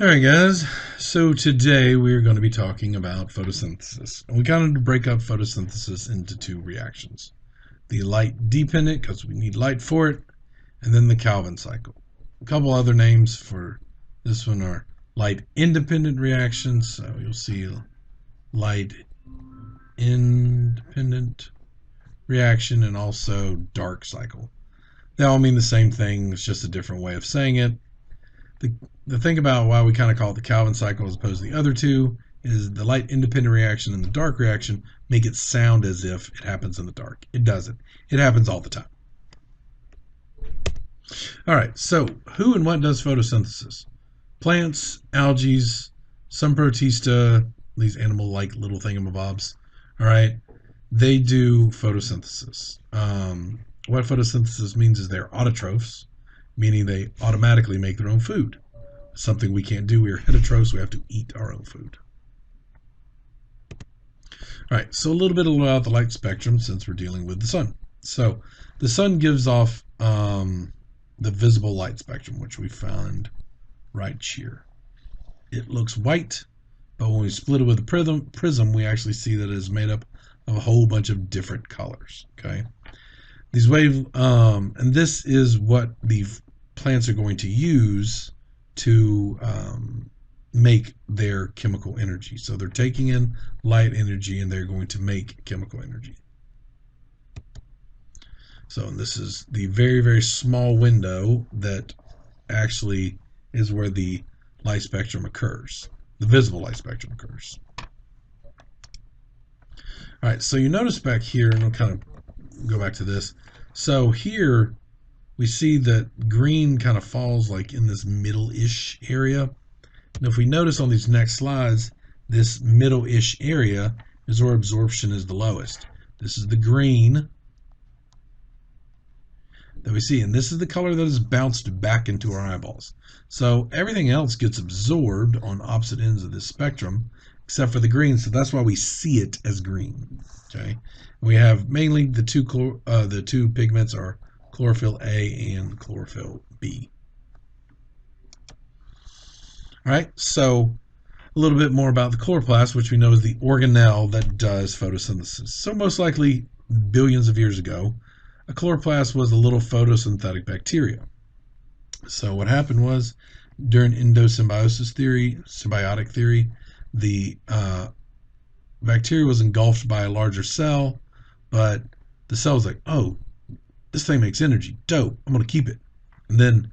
All right, guys. So today we are going to be talking about photosynthesis. And we kind of break up photosynthesis into two reactions. The light dependent, because we need light for it, and then the Calvin cycle. A couple other names for this one are light independent reactions. So you'll see light independent reaction and also dark cycle. They all mean the same thing. It's just a different way of saying it. The thing about why we kind of call it the Calvin cycle as opposed to the other two is the light independent reaction and the dark reaction make it sound as if it happens in the dark. It doesn't. It happens all the time. All right, so who and what does photosynthesis? Plants, algae, some protista, these animal-like little thingamabobs, all right, they do photosynthesis. What photosynthesis means is they're autotrophs, meaning they automatically make their own food. Something we can't do. We are heterotrophs. We have to eat our own food. All right, so a little bit about the light spectrum since we're dealing with the sun. So the sun gives off the visible light spectrum, which we found right here. It looks white, but when we split it with a prism, we actually see that it is made up of a whole bunch of different colors. Okay, these and this is what the plants are going to use to make their chemical energy. So they're taking in light energy and they're going to make chemical energy. So this is the very, very small window that actually is where the light spectrum occurs. The visible light spectrum occurs. All right, so you notice back here, and I'll kind of go back to this. So here we see that green kind of falls like in this middle-ish area. And if we notice on these next slides, this middle-ish area is where absorption is the lowest. This is the green that we see, and this is the color that is bounced back into our eyeballs. So everything else gets absorbed on opposite ends of this spectrum, except for the green, so that's why we see it as green. Okay, we have mainly the two pigments are chlorophyll A and chlorophyll B. All right, so a little bit more about the chloroplast, which we know is the organelle that does photosynthesis. So most likely billions of years ago, a chloroplast was a little photosynthetic bacteria. So what happened was during symbiotic theory, the bacteria was engulfed by a larger cell, but the cell was like, oh, this thing makes energy. Dope. I'm going to keep it. And then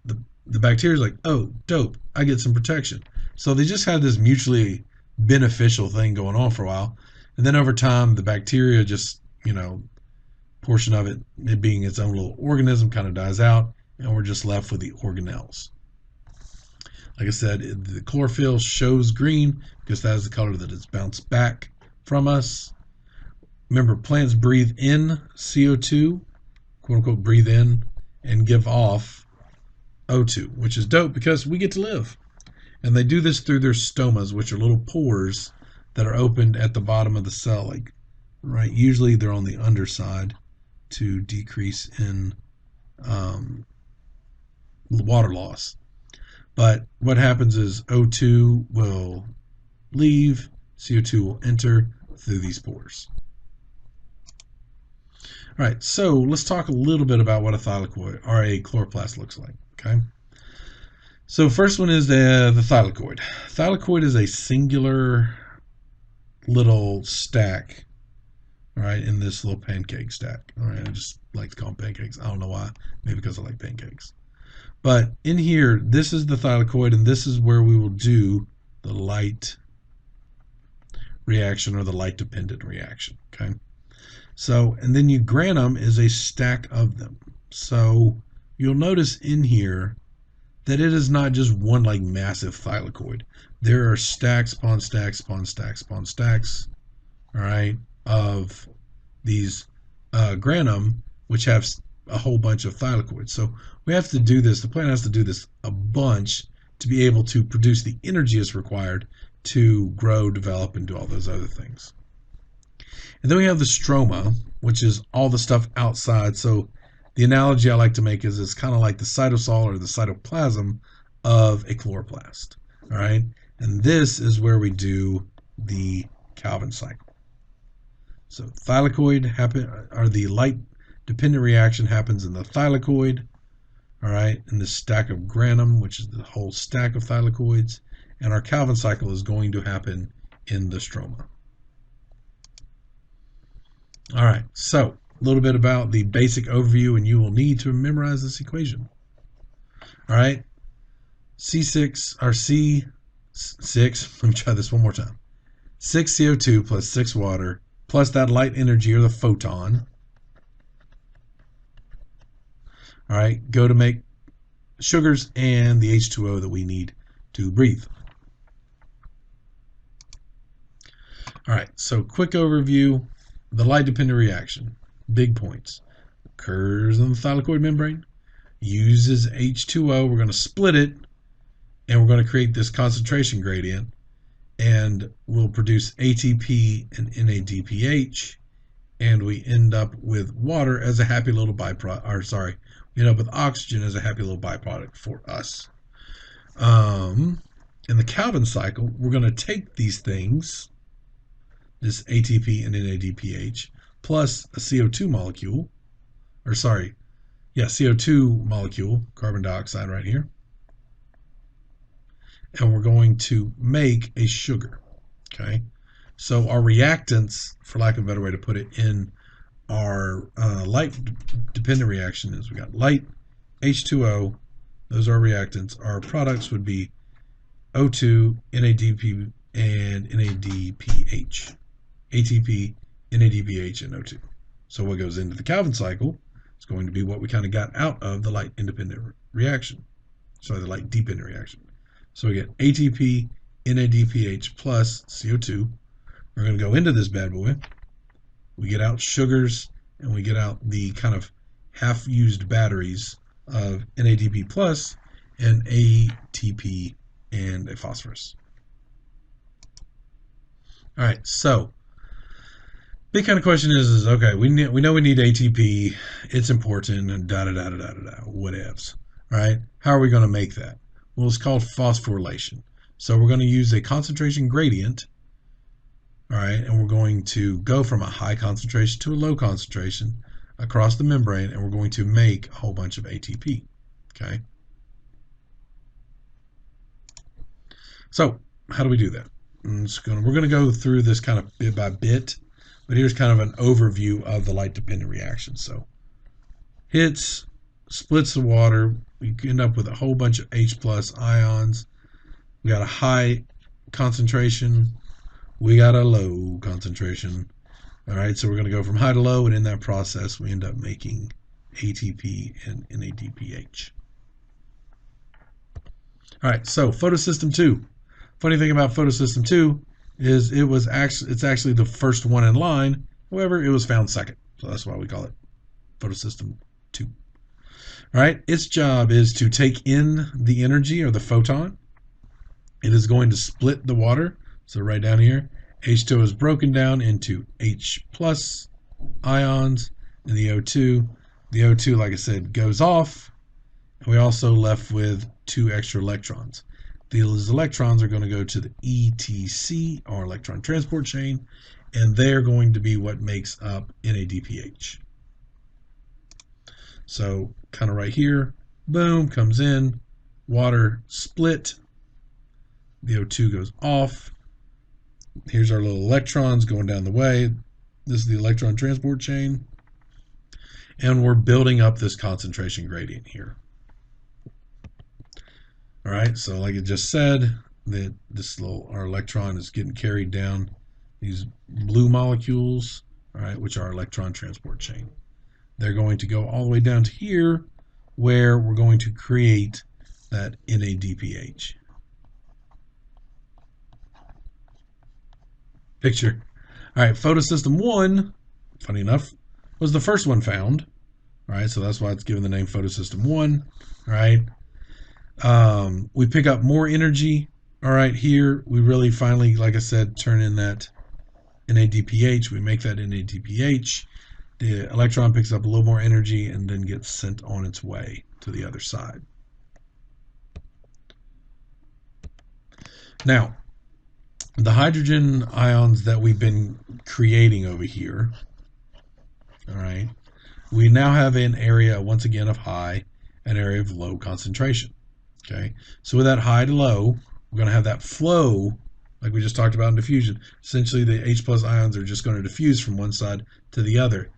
the bacteria is like, oh, dope. I get some protection. So they just had this mutually beneficial thing going on for a while. And then over time, the bacteria just, portion of it being its own little organism kind of dies out. And we're just left with the organelles. Like I said, the chlorophyll shows green because that is the color that is bounced back from us. Remember, plants breathe in CO2, quote unquote, breathe in and give off O2, which is dope because we get to live. And they do this through their stomas, which are little pores that are opened at the bottom of the cell. Like, right, usually they're on the underside to decrease in water loss. But what happens is O2 will leave, CO2 will enter through these pores. All right, so let's talk a little bit about what a thylakoid or a chloroplast looks like. Okay, so first one is the thylakoid. Thylakoid is a singular little stack, all right, in this little pancake stack. All right, I just like to call them pancakes. I don't know why, maybe because I like pancakes. But in here, this is the thylakoid, and this is where we will do the light reaction or the light dependent reaction. Okay. So, and then granum is a stack of them. So you'll notice in here that it is not just one like massive thylakoid. There are stacks upon stacks upon stacks upon stacks, all right, of these granum, which have a whole bunch of thylakoids. So we have to do this, the plant has to do this a bunch to be able to produce the energy it's required to grow, develop, and do all those other things. And then we have the stroma, which is all the stuff outside. So the analogy I like to make is it's kind of like the cytosol or the cytoplasm of a chloroplast. All right, and this is where we do the Calvin cycle. So thylakoid happen, or the light dependent reaction happens in the thylakoid. All right, in the stack of granum, which is the whole stack of thylakoids, and our Calvin cycle is going to happen in the stroma. All right, so a little bit about the basic overview, and you will need to memorize this equation. All right, C6 or C6, let me try this one more time. 6 CO2 plus 6 water plus that light energy or the photon. All right, go to make sugars and the H2O that we need to breathe. All right, so quick overview. The light-dependent reaction, big points. Occurs on the thylakoid membrane, uses H2O. We're going to split it, and we're going to create this concentration gradient, and we'll produce ATP and NADPH, and we end up with water as a happy little byproduct, or sorry, we end up with oxygen as a happy little byproduct for us. In the Calvin cycle, we're going to take these things, this ATP and NADPH, plus a CO2 molecule, or sorry, yeah, CO2 molecule, carbon dioxide right here, and we're going to make a sugar, okay? So our reactants, for lack of a better way to put it, in our light-dependent reaction is we got light, H2O, those are our reactants. Our products would be O2, NADP, and NADPH. ATP, NADPH, and O2. So what goes into the Calvin cycle is going to be what we kind of got out of the light-independent reaction. Sorry, the light-dependent reaction. So we get ATP, NADPH plus CO2. We're going to go into this bad boy. We get out sugars, and we get out the kind of half-used batteries of NADP plus and ATP and a phosphorus. All right, so big kind of question is okay, we know we need ATP, it's important, and whatevs. All right, how are we going to make that? Well, it's called phosphorylation. So we're going to use a concentration gradient, all right, and we're going to go from a high concentration to a low concentration across the membrane, and we're going to make a whole bunch of ATP, okay? So how do we do that? We're going to go through this kind of bit by bit, but here's kind of an overview of the light-dependent reaction. So hits, splits the water, we end up with a whole bunch of H plus ions. We got a high concentration, we got a low concentration. All right, so we're going to go from high to low, and in that process, we end up making ATP and NADPH. All right, so photosystem 2. Funny thing about photosystem 2 is it's actually the first one in line. However, it was found second, so that's why we call it photosystem 2. All right, its job is to take in the energy or the photon. It is going to split the water. So right down here, H2O is broken down into H plus ions and the O2. The O2, like I said, goes off. And we also left with 2 extra electrons. These electrons are going to go to the ETC, or electron transport chain, and they're going to be what makes up NADPH. So kind of right here, boom, comes in, water split, the O2 goes off. Here's our little electrons going down the way. This is the electron transport chain. And we're building up this concentration gradient here. All right, so like it just said, that our electron is getting carried down these blue molecules, all right, which are electron transport chain. They're going to go all the way down to here, where we're going to create that NADPH. Picture. All right, photosystem 1, funny enough, was the first one found. All right, so that's why it's given the name photosystem 1. All right. We pick up more energy. All right, here we really finally, like I said, turn in that NADPH. We make that NADPH. The electron picks up a little more energy and then gets sent on its way to the other side. Now, the hydrogen ions that we've been creating over here, all right, we now have an area, once again, of high, an area of low concentration. Okay, so with that high to low, we're going to have that flow, like we just talked about in diffusion. Essentially, the H plus ions are just going to diffuse from one side to the other,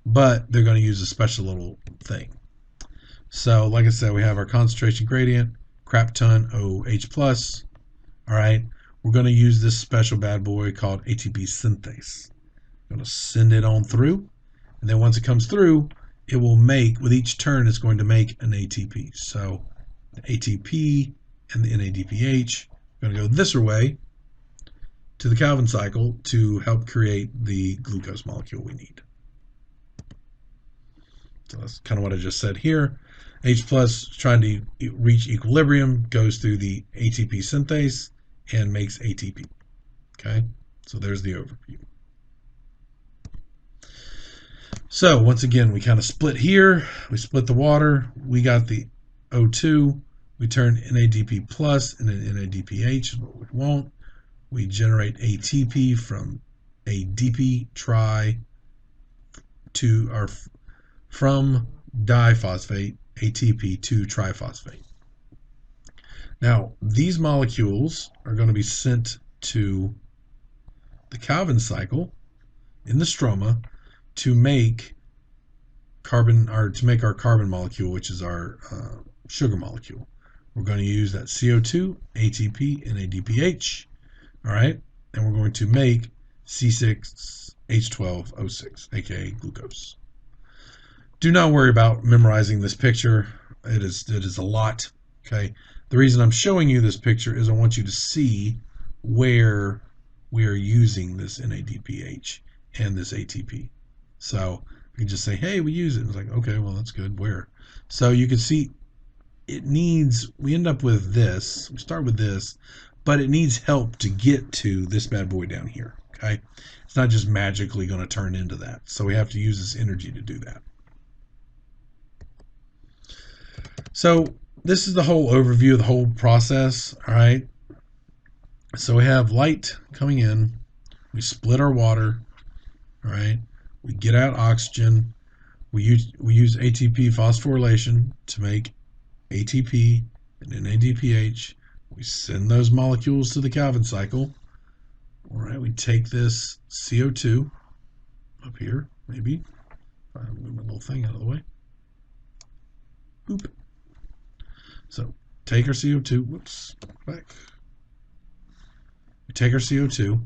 but they're going to use a special little thing. So, like I said, we have our concentration gradient, crap ton OH plus. All right, we're going to use this special bad boy called ATP synthase. I'm going to send it on through, and then once it comes through, it will make, with each turn, it's going to make an ATP. So the ATP and the NADPH are going to go this way to the Calvin cycle to help create the glucose molecule we need. So that's kind of what I just said here. H plus trying to reach equilibrium goes through the ATP synthase and makes ATP. Okay, so there's the overview. So once again, we kind of split here. We split the water. We got the O2. We turn NADP plus into NADPH is what we want. We generate ATP from ADP tri to our from diphosphate ATP to triphosphate. Now these molecules are going to be sent to the Calvin cycle in the stroma to make carbon, or to make our carbon molecule, which is our sugar molecule. We're going to use that CO2, ATP, and ADPH. All right, and we're going to make C6H12O6, aka glucose. Do not worry about memorizing this picture. It is a lot. Okay, the reason I'm showing you this picture is I want you to see where we are using this NADPH and this ATP. So you can just say, hey, we use it. It's like, okay, well, that's good. Where? So you can see it needs, we end up with this. We start with this, but it needs help to get to this bad boy down here. Okay. It's not just magically going to turn into that. So we have to use this energy to do that. So this is the whole overview of the whole process. All right. So we have light coming in. We split our water. All right. We get out oxygen. We use ATP phosphorylation to make ATP and NADPH. We send those molecules to the Calvin cycle. All right. We take this CO2 up here, maybe. I'll move my little thing out of the way. Boop. So take our CO2. Whoops. Back. We take our CO2.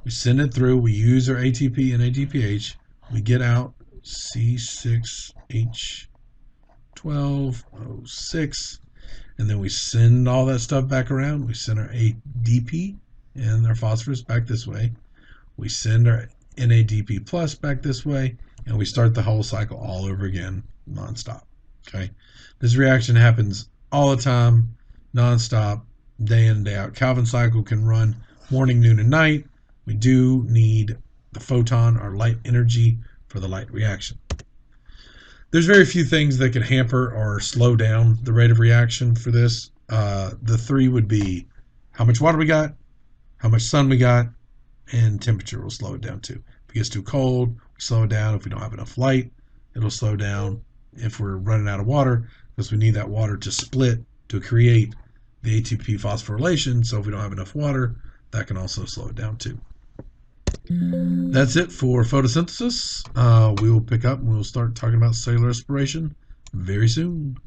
We send it through. We use our ATP and ADPH. We get out C6H12O6. And then we send all that stuff back around. We send our ADP and our phosphorus back this way. We send our NADP plus back this way. And we start the whole cycle all over again, nonstop. Okay. This reaction happens all the time, nonstop, day in and day out. Calvin cycle can run morning, noon, and night. We do need the photon or light energy for the light reaction. There's very few things that could hamper or slow down the rate of reaction for this. The three would be how much water we got, how much sun we got, and temperature will slow it down too. If it gets too cold, we slow it down. If we don't have enough light, it'll slow down. If we're running out of water, because we need that water to split to create the ATP phosphorylation. So if we don't have enough water, that can also slow it down too. That's it for photosynthesis. We will pick up and we'll start talking about cellular respiration very soon.